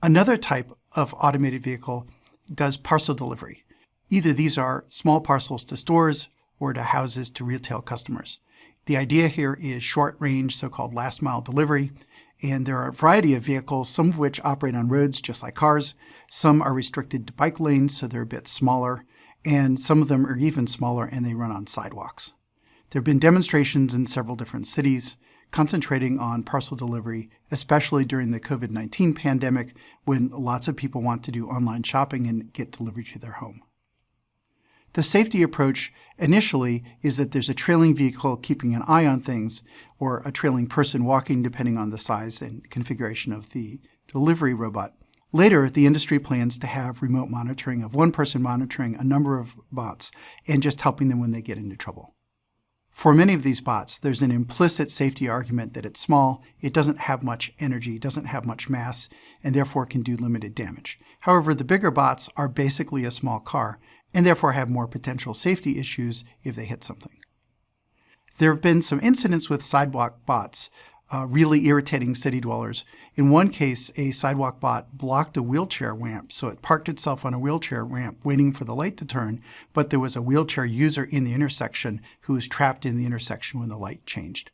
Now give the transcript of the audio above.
Another type of automated vehicle does parcel delivery. Either these are small parcels to stores or to houses to retail customers. The idea here is short-range, so-called last-mile delivery, and there are a variety of vehicles, some of which operate on roads just like cars. Some are restricted to bike lanes, so they're a bit smaller, and some of them are even smaller and they run on sidewalks. There have been demonstrations in several different cities concentrating on parcel delivery, especially during the COVID-19 pandemic when lots of people want to do online shopping and get delivered to their home. The safety approach initially is that there's a trailing vehicle keeping an eye on things, or a trailing person walking depending on the size and configuration of the delivery robot. Later, the industry plans to have remote monitoring of one person monitoring a number of bots and just helping them when they get into trouble. For many of these bots, there's an implicit safety argument that it's small, it doesn't have much energy, doesn't have much mass, and therefore can do limited damage. However, the bigger bots are basically a small car, and therefore have more potential safety issues if they hit something. There have been some incidents with sidewalk bots really irritating city dwellers. In one case, a sidewalk bot blocked a wheelchair ramp, so it parked itself on a wheelchair ramp waiting for the light to turn, but there was a wheelchair user in the intersection who was trapped in the intersection when the light changed.